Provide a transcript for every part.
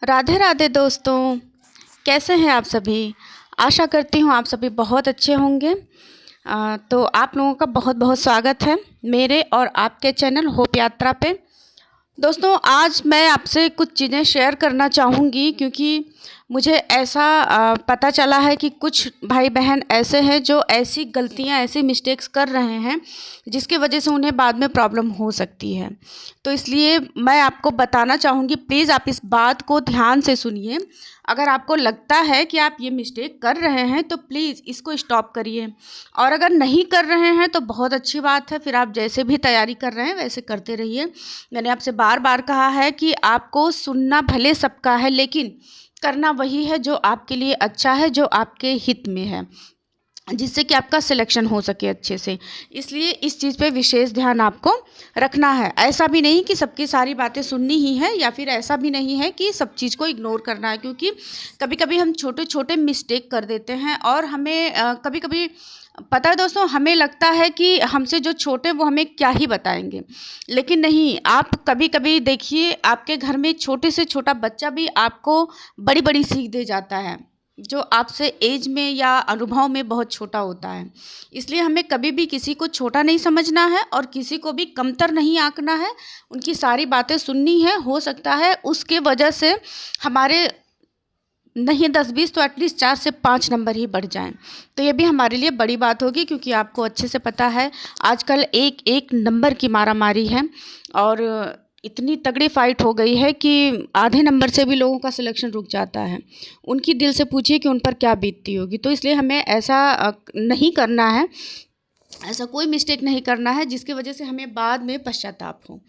राधे राधे दोस्तों, कैसे हैं आप सभी। आशा करती हूँ आप सभी बहुत अच्छे होंगे। तो आप लोगों का बहुत बहुत स्वागत है मेरे और आपके चैनल होप यात्रा पे। दोस्तों, आज मैं आपसे कुछ चीज़ें शेयर करना चाहूँगी क्योंकि मुझे ऐसा पता चला है कि कुछ भाई बहन ऐसे हैं जो ऐसी गलतियाँ, ऐसी मिस्टेक्स कर रहे हैं जिसकी वजह से उन्हें बाद में प्रॉब्लम हो सकती है। तो इसलिए मैं आपको बताना चाहूँगी, प्लीज़ आप इस बात को ध्यान से सुनिए। अगर आपको लगता है कि आप ये मिस्टेक कर रहे हैं तो प्लीज़ इसको स्टॉप करिए, और अगर नहीं कर रहे हैं तो बहुत अच्छी बात है, फिर आप जैसे भी तैयारी कर रहे हैं वैसे करते रहिए। मैंने आपसे बार बार कहा है कि आपको सुनना भले सबका है, लेकिन करना वही है जो आपके लिए अच्छा है, जो आपके हित में है, जिससे कि आपका सिलेक्शन हो सके अच्छे से। इसलिए इस चीज़ पे विशेष ध्यान आपको रखना है। ऐसा भी नहीं कि सबकी सारी बातें सुननी ही है, या फिर ऐसा भी नहीं है कि सब चीज़ को इग्नोर करना है, क्योंकि कभी कभी हम छोटे छोटे मिस्टेक कर देते हैं और हमें कभी कभी पता है दोस्तों, हमें लगता है कि हमसे जो छोटे वो हमें क्या ही बताएंगे, लेकिन नहीं। आप कभी कभी देखिए, आपके घर में छोटे से छोटा बच्चा भी आपको बड़ी बड़ी सीख दे जाता है, जो आपसे एज में या अनुभव में बहुत छोटा होता है। इसलिए हमें कभी भी किसी को छोटा नहीं समझना है और किसी को भी कमतर नहीं आंकना है। उनकी सारी बातें सुननी है। हो सकता है उसके वजह से हमारे नहीं 10-20 तो एटलीस्ट 4 से 5 नंबर ही बढ़ जाएं, तो ये भी हमारे लिए बड़ी बात होगी, क्योंकि आपको अच्छे से पता है आजकल एक एक नंबर की मारामारी है, और इतनी तगड़ी फाइट हो गई है कि आधे नंबर से भी लोगों का सिलेक्शन रुक जाता है। उनकी दिल से पूछिए कि उन पर क्या बीतती होगी। तो इसलिए हमें ऐसा नहीं करना है, ऐसा कोई मिस्टेक नहीं करना है जिसकी वजह से हमें बाद में पश्चाताप हो।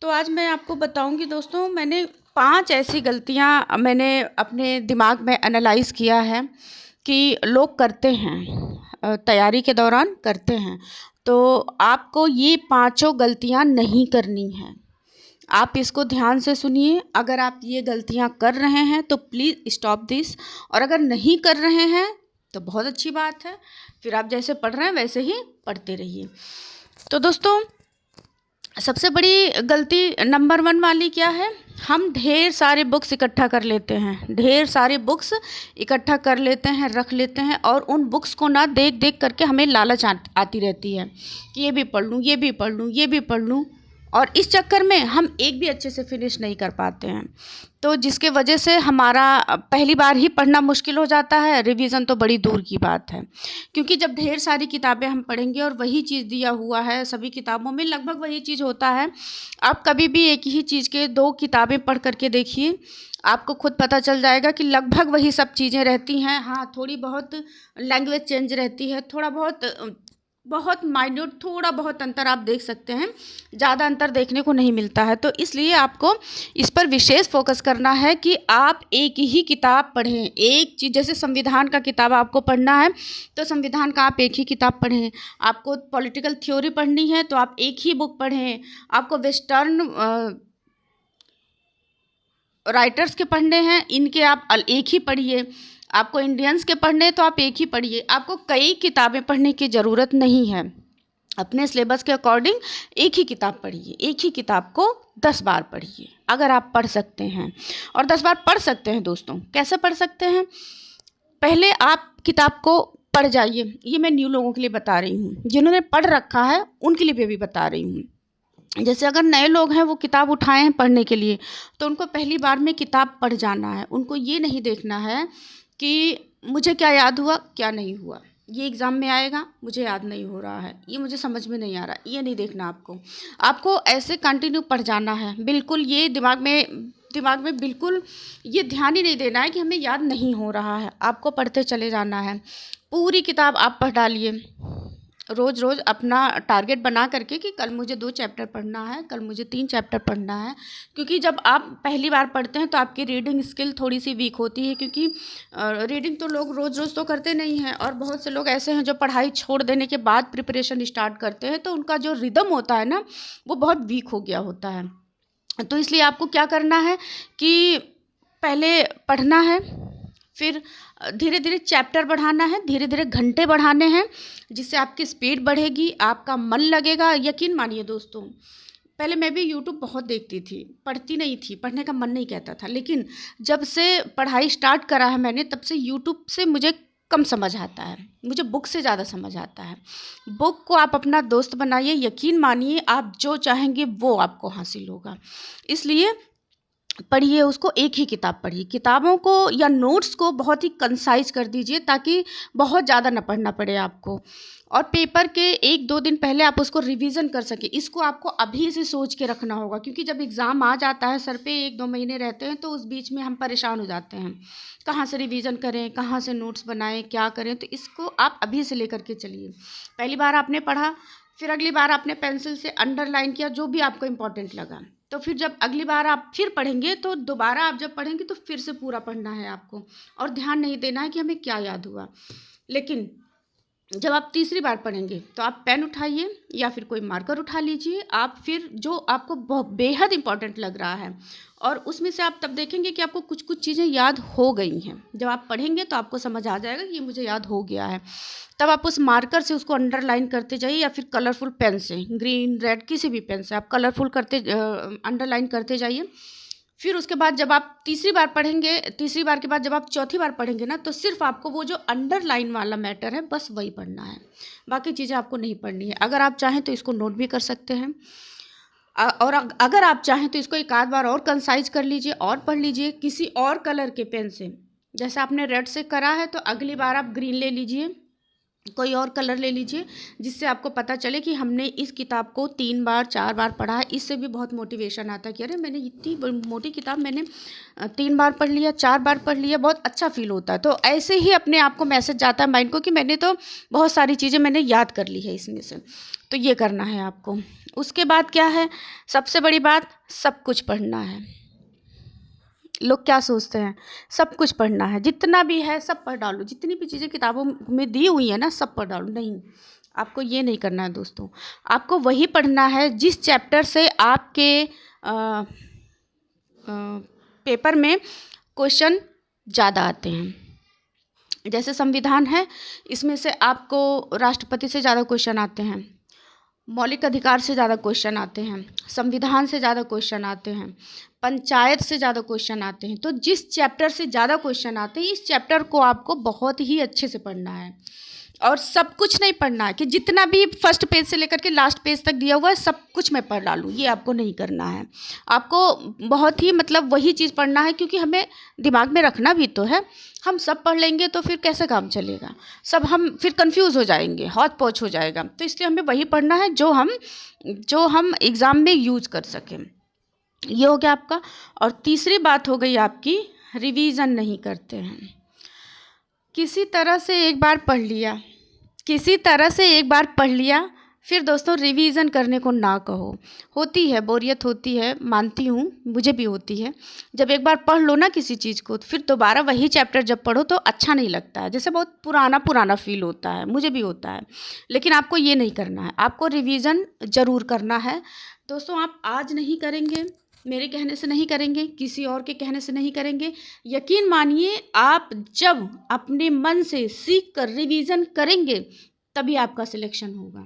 तो आज मैं आपको बताऊंगी दोस्तों, मैंने 5 ऐसी गलतियां मैंने अपने दिमाग में एनालाइज़ किया है कि लोग करते हैं, तैयारी के दौरान करते हैं। तो आपको ये पांचों गलतियां नहीं करनी है। आप इसको ध्यान से सुनिए। अगर आप ये गलतियां कर रहे हैं तो प्लीज़ स्टॉप दिस, और अगर नहीं कर रहे हैं तो बहुत अच्छी बात है, फिर आप जैसे पढ़ रहे हैं वैसे ही पढ़ते रहिए। तो दोस्तों, सबसे बड़ी गलती नंबर 1 वाली क्या है, हम ढेर सारे बुक्स इकट्ठा कर लेते हैं, ढेर सारे बुक्स इकट्ठा कर लेते हैं, रख लेते हैं, और उन बुक्स को ना देख देख करके हमें लालच आती रहती है कि ये भी पढ़ लूँ, ये भी पढ़ लूँ, ये भी पढ़ लूँ, और इस चक्कर में हम एक भी अच्छे से फिनिश नहीं कर पाते हैं। तो जिसके वजह से हमारा पहली बार ही पढ़ना मुश्किल हो जाता है, रिवीजन तो बड़ी दूर की बात है। क्योंकि जब ढेर सारी किताबें हम पढ़ेंगे और वही चीज़ दिया हुआ है, सभी किताबों में लगभग वही चीज़ होता है। आप कभी भी एक ही चीज़ के 2 किताबें पढ़ करके देखिए, आपको खुद पता चल जाएगा कि लगभग वही सब चीज़ें रहती हैं। हाँ, थोड़ी बहुत लैंग्वेज चेंज रहती है, थोड़ा बहुत माइन्यूट थोड़ा बहुत अंतर आप देख सकते हैं, ज़्यादा अंतर देखने को नहीं मिलता है। तो इसलिए आपको इस पर विशेष फोकस करना है कि आप एक ही किताब पढ़ें। एक चीज़, जैसे संविधान का किताब आपको पढ़ना है तो संविधान का आप एक ही किताब पढ़ें। आपको पॉलिटिकल थ्योरी पढ़नी है तो आप एक ही बुक पढ़ें। आपको वेस्टर्न राइटर्स के पढ़ने हैं, इनके आप एक ही पढ़िए। आपको इंडियंस के पढ़ने हैं तो आप एक ही पढ़िए। आपको कई किताबें पढ़ने की ज़रूरत नहीं है। अपने सिलेबस के अकॉर्डिंग एक ही किताब पढ़िए। एक ही किताब को 10 बार पढ़िए अगर आप पढ़ सकते हैं, और 10 बार पढ़ सकते हैं। दोस्तों, कैसे पढ़ सकते हैं, पहले आप किताब को पढ़ जाइए। ये मैं न्यू लोगों के लिए बता रही हूँ, जिन्होंने पढ़ रखा है उनके लिए भी बता रही हूँ। जैसे अगर नए लोग हैं, वो किताब उठाए हैं पढ़ने के लिए, तो उनको पहली बार में किताब पढ़ जाना है। उनको ये नहीं देखना है कि मुझे क्या याद हुआ, क्या नहीं हुआ, ये एग्ज़ाम में आएगा, मुझे याद नहीं हो रहा है, ये मुझे समझ में नहीं आ रहा, ये नहीं देखना आपको। आपको ऐसे कंटिन्यू पढ़ जाना है। बिल्कुल ये दिमाग में बिल्कुल ये ध्यान ही नहीं देना है कि हमें याद नहीं हो रहा है। आपको पढ़ते चले जाना है। पूरी किताब आप पढ़ डालिए। रोज़ रोज़ अपना टारगेट बना करके कि कल मुझे 2 चैप्टर पढ़ना है, कल मुझे 3 चैप्टर पढ़ना है। क्योंकि जब आप पहली बार पढ़ते हैं तो आपकी रीडिंग स्किल थोड़ी सी वीक होती है, क्योंकि रीडिंग तो लोग रोज़ रोज़ तो करते नहीं हैं, और बहुत से लोग ऐसे हैं जो पढ़ाई छोड़ देने के बाद प्रिपरेशन स्टार्ट करते हैं, तो उनका जो रिदम होता है ना, वो बहुत वीक हो गया होता है। तो इसलिए आपको क्या करना है कि पहले पढ़ना है, फिर धीरे धीरे चैप्टर बढ़ाना है, धीरे धीरे घंटे बढ़ाने हैं, जिससे आपकी स्पीड बढ़ेगी, आपका मन लगेगा। यकीन मानिए दोस्तों, पहले मैं भी यूट्यूब बहुत देखती थी, पढ़ती नहीं थी, पढ़ने का मन नहीं कहता था, लेकिन जब से पढ़ाई स्टार्ट करा है मैंने, तब से यूट्यूब से मुझे कम समझ आता है, मुझे बुक से ज़्यादा समझ आता है। बुक को आप अपना दोस्त बनाइए, यकीन मानिए आप जो चाहेंगे वो आपको हासिल होगा। इसलिए पढ़िए उसको, एक ही किताब पढ़िए। किताबों को या नोट्स को बहुत ही कंसाइज कर दीजिए ताकि बहुत ज़्यादा ना पढ़ना पड़े आपको, और पेपर के 1-2 दिन पहले आप उसको रिवीजन कर सकें। इसको आपको अभी से सोच के रखना होगा, क्योंकि जब एग्ज़ाम आ जाता है, सर पे 1-2 महीने रहते हैं, तो उस बीच में हम परेशान हो जाते हैं, कहाँ से रिवीजन करें, कहाँ से नोट्स बनाएं, क्या करें। तो इसको आप अभी से लेकर के चलिए। पहली बार आपने पढ़ा, फिर अगली बार आपने पेंसिल से अंडरलाइन किया जो भी आपको इम्पोर्टेंट लगा, तो फिर जब अगली बार आप फिर पढ़ेंगे, तो दोबारा आप जब पढ़ेंगे तो फिर से पूरा पढ़ना है आपको, और ध्यान नहीं देना है कि हमें क्या याद हुआ। लेकिन जब आप तीसरी बार पढ़ेंगे तो आप पेन उठाइए या फिर कोई मार्कर उठा लीजिए, आप फिर जो आपको बेहद इंपॉर्टेंट लग रहा है, और उसमें से आप तब देखेंगे कि आपको कुछ कुछ चीज़ें याद हो गई हैं। जब आप पढ़ेंगे तो आपको समझ आ जाएगा कि ये मुझे याद हो गया है। तब आप उस मार्कर से उसको अंडरलाइन करते जाइए, या फिर कलरफुल पेन से, ग्रीन, रेड, किसी भी पेन से आप कलरफुल करते अंडरलाइन करते जाइए। फिर उसके बाद जब आप तीसरी बार पढ़ेंगे, तीसरी बार के बाद जब आप चौथी बार पढ़ेंगे ना, तो सिर्फ आपको वो जो अंडरलाइन वाला मैटर है बस वही पढ़ना है, बाकी चीज़ें आपको नहीं पढ़नी है। अगर आप चाहें तो इसको नोट भी कर सकते हैं, और अगर आप चाहें तो इसको एक आध बार और कंसाइज कर लीजिए और पढ़ लीजिए किसी और कलर के पेन से। जैसे आपने रेड से करा है, तो अगली बार आप ग्रीन ले लीजिए, कोई और कलर ले लीजिए, जिससे आपको पता चले कि हमने इस किताब को 3 बार 4 बार पढ़ा है। इससे भी बहुत मोटिवेशन आता है कि अरे मैंने इतनी मोटी किताब मैंने 3 बार पढ़ लिया, 4 बार पढ़ लिया, बहुत अच्छा फील होता है। तो ऐसे ही अपने आप को मैसेज जाता है माइंड को कि मैंने तो बहुत सारी चीज़ें मैंने याद कर ली है इसमें से। तो ये करना है आपको। उसके बाद क्या है, सबसे बड़ी बात, सब कुछ पढ़ना है। लोग क्या सोचते हैं, सब कुछ पढ़ना है, जितना भी है सब पढ़ डालो, जितनी भी चीज़ें किताबों में दी हुई है ना सब पढ़ डालो। नहीं, आपको ये नहीं करना है दोस्तों। आपको वही पढ़ना है जिस चैप्टर से आपके पेपर में क्वेश्चन ज़्यादा आते हैं। जैसे संविधान है, इसमें से आपको राष्ट्रपति से ज़्यादा क्वेश्चन आते हैं, मौलिक अधिकार से ज़्यादा क्वेश्चन आते हैं, संविधान से ज़्यादा क्वेश्चन आते हैं, पंचायत से ज़्यादा क्वेश्चन आते हैं। तो जिस चैप्टर से ज़्यादा क्वेश्चन आते हैं, इस चैप्टर को आपको बहुत ही अच्छे से पढ़ना है, और सब कुछ नहीं पढ़ना है कि जितना भी फर्स्ट पेज से लेकर के लास्ट पेज तक दिया हुआ है सब कुछ मैं पढ़ डालूँ, ये आपको नहीं करना है। आपको बहुत ही मतलब वही चीज़ पढ़ना है, क्योंकि हमें दिमाग में रखना भी तो है। हम सब पढ़ लेंगे तो फिर कैसे काम चलेगा, सब हम फिर कंफ्यूज हो जाएंगे, हौच पौच हो जाएगा। तो इसलिए हमें वही पढ़ना है जो हम एग्ज़ाम में यूज़ कर सकें। ये हो गया आपका। और तीसरी बात हो गई आपकी, रिवीजन नहीं करते हैं। किसी तरह से एक बार पढ़ लिया, किसी तरह से एक बार पढ़ लिया, फिर दोस्तों रिवीजन करने को ना कहो। होती है बोरियत, होती है, मानती हूँ, मुझे भी होती है। जब एक बार पढ़ लो ना किसी चीज़ को, फिर दोबारा वही चैप्टर जब पढ़ो तो अच्छा नहीं लगता है, जैसे बहुत पुराना पुराना फील होता है, मुझे भी होता है। लेकिन आपको ये नहीं करना है, आपको रिवीजन ज़रूर करना है। दोस्तों आप आज नहीं करेंगे, मेरे कहने से नहीं करेंगे, किसी और के कहने से नहीं करेंगे, यकीन मानिए आप जब अपने मन से सीख कर रिवीजन करेंगे तभी आपका सिलेक्शन होगा।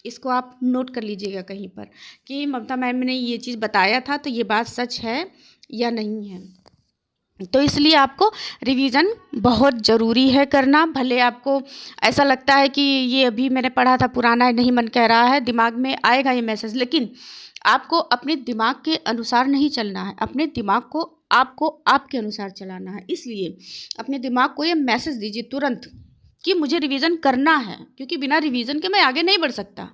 इसको आप नोट कर लीजिएगा कहीं पर कि ममता मैम ने ये चीज़ बताया था, तो ये बात सच है या नहीं है। तो इसलिए आपको रिवीजन बहुत ज़रूरी है करना। भले आपको ऐसा लगता है कि ये अभी मैंने पढ़ा था, पुराना है, नहीं मन कह रहा है, दिमाग में आएगा ये मैसेज, लेकिन आपको अपने दिमाग के अनुसार नहीं चलना है, अपने दिमाग को आपको आपके अनुसार चलाना है। इसलिए अपने दिमाग को ये मैसेज दीजिए तुरंत कि मुझे रिवीजन करना है, क्योंकि बिना रिवीजन के मैं आगे नहीं बढ़ सकता।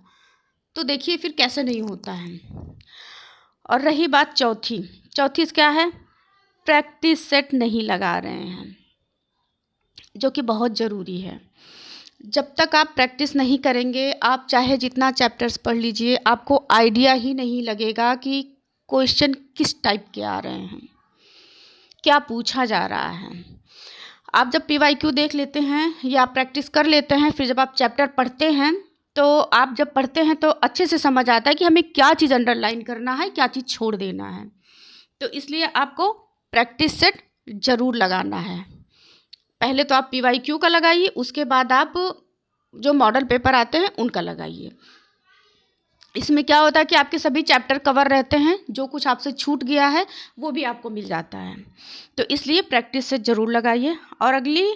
तो देखिए फिर कैसे नहीं होता है। और रही बात चौथी, चौथी क्या है, प्रैक्टिस सेट नहीं लगा रहे हैं, जो कि बहुत ज़रूरी है। जब तक आप प्रैक्टिस नहीं करेंगे, आप चाहे जितना चैप्टर्स पढ़ लीजिए, आपको आइडिया ही नहीं लगेगा कि क्वेश्चन किस टाइप के आ रहे हैं, क्या पूछा जा रहा है। आप जब PYQ देख लेते हैं या प्रैक्टिस कर लेते हैं, फिर जब आप चैप्टर पढ़ते हैं, तो आप जब पढ़ते हैं तो अच्छे से समझ आता है कि हमें क्या चीज़ अंडरलाइन करना है, क्या चीज़ छोड़ देना है। तो इसलिए आपको प्रैक्टिस सेट ज़रूर लगाना है। पहले तो आप PYQ का लगाइए, उसके बाद आप जो मॉडल पेपर आते हैं उनका लगाइए। इसमें क्या होता है कि आपके सभी चैप्टर कवर रहते हैं, जो कुछ आपसे छूट गया है वो भी आपको मिल जाता है। तो इसलिए प्रैक्टिस से ज़रूर लगाइए। और अगली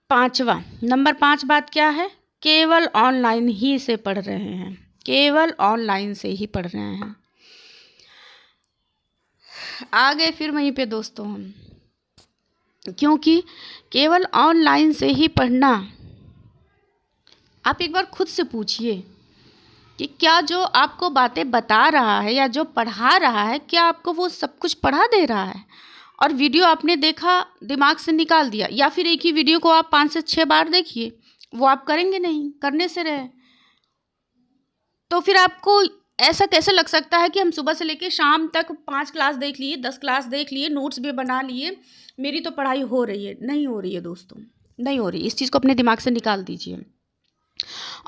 नंबर 5 बात क्या है, केवल ऑनलाइन ही से पढ़ रहे हैं, केवल ऑनलाइन से ही पढ़ रहे हैं। आ गए फिर वहीं पे दोस्तों हम, क्योंकि केवल ऑनलाइन से ही पढ़ना, आप एक बार खुद से पूछिए कि क्या जो आपको बातें बता रहा है या जो पढ़ा रहा है, क्या आपको वो सब कुछ पढ़ा दे रहा है? और वीडियो आपने देखा, दिमाग से निकाल दिया, या फिर एक ही वीडियो को आप 5 से 6 बार देखिए, वो आप करेंगे नहीं, करने से रहे। तो फिर आपको ऐसा कैसे लग सकता है कि हम सुबह से लेकर शाम तक 5 क्लास देख लिए, 10 क्लास देख लिए, नोट्स भी बना लिए, मेरी तो पढ़ाई हो रही है? नहीं हो रही है दोस्तों, नहीं हो रही। इस चीज़ को अपने दिमाग से निकाल दीजिए।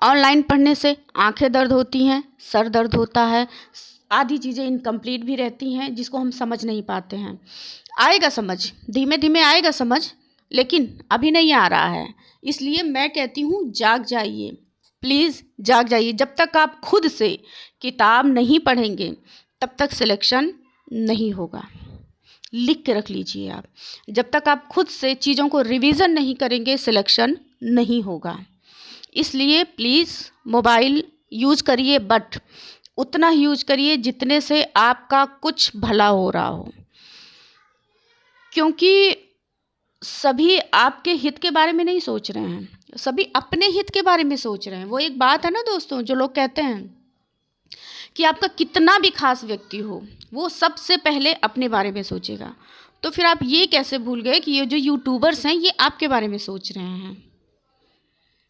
ऑनलाइन पढ़ने से आंखें दर्द होती हैं, सर दर्द होता है, आधी चीज़ें इनकम्प्लीट भी रहती हैं जिसको हम समझ नहीं पाते हैं। आएगा समझ, धीमे धीमे आएगा समझ, लेकिन अभी नहीं आ रहा है। इसलिए मैं कहती हूँ जाग जाइए, प्लीज़ जाग जाइए। जब तक आप खुद से किताब नहीं पढ़ेंगे तब तक सिलेक्शन नहीं होगा। लिख के रख लीजिए आप, जब तक आप खुद से चीज़ों को रिवीजन नहीं करेंगे सिलेक्शन नहीं होगा। इसलिए प्लीज़ मोबाइल यूज़ करिए, बट उतना ही यूज़ करिए जितने से आपका कुछ भला हो रहा हो, क्योंकि सभी आपके हित के बारे में नहीं सोच रहे हैं, सभी अपने हित के बारे में सोच रहे हैं। वो एक बात है ना दोस्तों, जो लोग कहते हैं कि आपका कितना भी खास व्यक्ति हो, वो सबसे पहले अपने बारे में सोचेगा। तो फिर आप ये कैसे भूल गए कि ये जो यूट्यूबर्स हैं ये आपके बारे में सोच रहे हैं?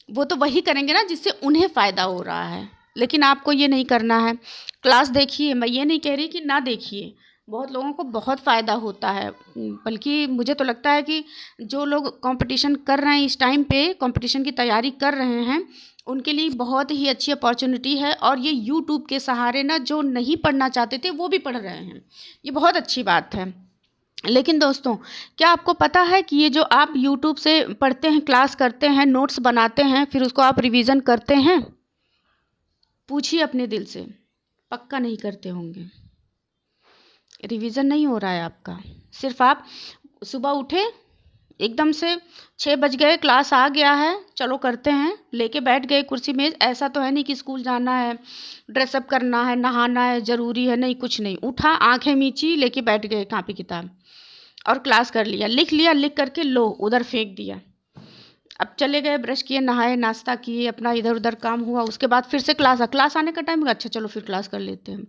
वो तो वही करेंगे ना जिससे उन्हें फ़ायदा हो रहा है, लेकिन आपको ये नहीं करना है। क्लास देखिए, मैं ये नहीं कह रही कि ना देखिए, बहुत लोगों को बहुत फ़ायदा होता है। बल्कि मुझे तो लगता है कि जो लोग कंपटीशन कर रहे हैं, इस टाइम पे कंपटीशन की तैयारी कर रहे हैं, उनके लिए बहुत ही अच्छी अपॉर्चुनिटी है। और ये यूट्यूब के सहारे ना, जो नहीं पढ़ना चाहते थे वो भी पढ़ रहे हैं, ये बहुत अच्छी बात है। लेकिन दोस्तों, क्या आपको पता है कि ये जो आप यूट्यूब से पढ़ते हैं, क्लास करते हैं, नोट्स बनाते हैं, फिर उसको आप रिवीजन करते हैं? पूछिए अपने दिल से, पक्का नहीं करते होंगे। रिवीजन नहीं हो रहा है आपका। सिर्फ आप सुबह उठे, एकदम से 6 बज गए, क्लास आ गया है, चलो करते हैं, लेके बैठ गए कुर्सी में। ऐसा तो है नहीं कि स्कूल जाना है, ड्रेसअप करना है, नहाना है, ज़रूरी है, नहीं कुछ नहीं। उठा, आंखें मींची, लेके बैठ गए कापी किताब और क्लास कर लिया, लिख लिया, लिख करके लो उधर फेंक दिया। अब चले गए, ब्रश किए, नहाए, नाश्ता किए, अपना इधर उधर काम हुआ, उसके बाद फिर से क्लास आने का टाइम हुआ, अच्छा चलो फिर क्लास कर लेते हैं,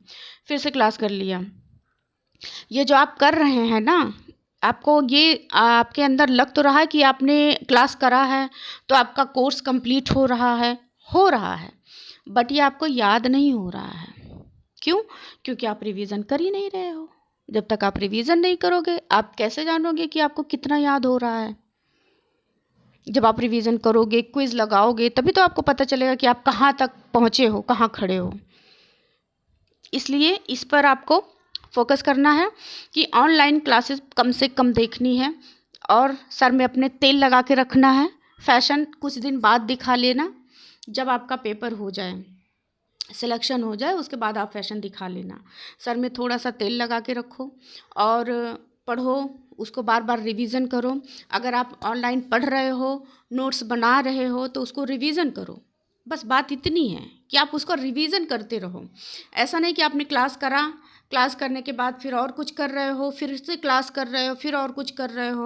फिर से क्लास कर लिया। ये जो आप कर रहे हैं ना, आपको ये आपके अंदर लग तो रहा है कि आपने क्लास करा है तो आपका कोर्स कंप्लीट हो रहा है, बट ये आपको याद नहीं हो रहा है। क्यों? क्योंकि आप रिवीजन कर ही नहीं रहे हो। जब तक आप रिवीजन नहीं करोगे, आप कैसे जानोगे कि आपको कितना याद हो रहा है? जब आप रिवीजन करोगे, क्विज लगाओगे, तभी तो आपको पता चलेगा कि आप कहाँ तक पहुँचे हो, कहाँ खड़े हो। इसलिए इस पर आपको फोकस करना है कि ऑनलाइन क्लासेस कम से कम देखनी है, और सर में अपने तेल लगा के रखना है। फैशन कुछ दिन बाद दिखा लेना, जब आपका पेपर हो जाए, सिलेक्शन हो जाए, उसके बाद आप फैशन दिखा लेना। सर में थोड़ा सा तेल लगा के रखो और पढ़ो, उसको बार बार रिवीजन करो। अगर आप ऑनलाइन पढ़ रहे हो, नोट्स बना रहे हो, तो उसको रिवीजन करो। बस बात इतनी है कि आप उसको रिवीजन करते रहो। ऐसा नहीं कि आपने क्लास करा, क्लास करने के बाद फिर और कुछ कर रहे हो, फिर से क्लास कर रहे हो, फिर और कुछ कर रहे हो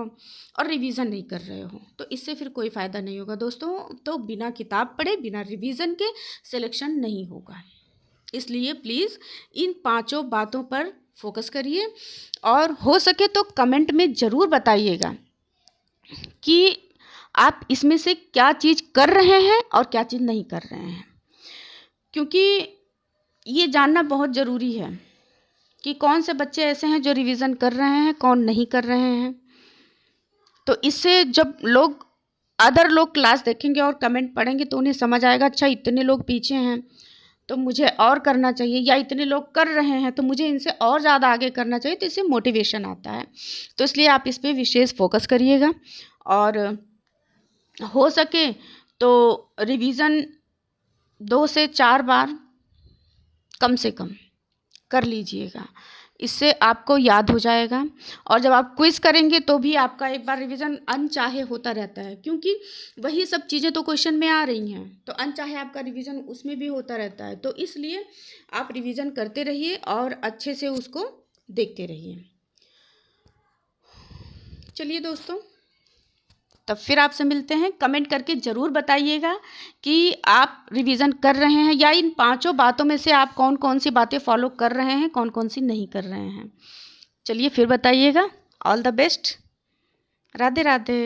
और रिवीजन नहीं कर रहे हो, तो इससे फिर कोई फ़ायदा नहीं होगा दोस्तों। तो बिना किताब पढ़े, बिना रिवीजन के सिलेक्शन नहीं होगा। इसलिए प्लीज़ इन 5 बातों पर फोकस करिए, और हो सके तो कमेंट में ज़रूर बताइएगा कि आप इसमें से क्या चीज़ कर रहे हैं और क्या चीज़ नहीं कर रहे हैं, क्योंकि ये जानना बहुत ज़रूरी है कि कौन से बच्चे ऐसे हैं जो रिवीजन कर रहे हैं, कौन नहीं कर रहे हैं। तो इससे जब अदर लोग क्लास देखेंगे और कमेंट पढ़ेंगे तो उन्हें समझ आएगा, अच्छा इतने लोग पीछे हैं तो मुझे और करना चाहिए, या इतने लोग कर रहे हैं तो मुझे इनसे और ज़्यादा आगे करना चाहिए। तो इससे मोटिवेशन आता है। तो इसलिए आप इस पर विशेष फोकस करिएगा, और हो सके तो रिवीजन 2 से 4 बार कम से कम कर लीजिएगा, इससे आपको याद हो जाएगा। और जब आप क्विज़ करेंगे तो भी आपका एक बार रिवीजन अनचाहे होता रहता है, क्योंकि वही सब चीज़ें तो क्वेश्चन में आ रही हैं, तो अनचाहे आपका रिवीजन उसमें भी होता रहता है। तो इसलिए आप रिवीजन करते रहिए और अच्छे से उसको देखते रहिए। चलिए दोस्तों, तब फिर आपसे मिलते हैं। कमेंट करके ज़रूर बताइएगा कि आप रिवीजन कर रहे हैं या इन 5 बातों में से आप कौन कौन सी बातें फॉलो कर रहे हैं, कौन कौन सी नहीं कर रहे हैं। चलिए फिर बताइएगा। All the best. Radhe Radhe.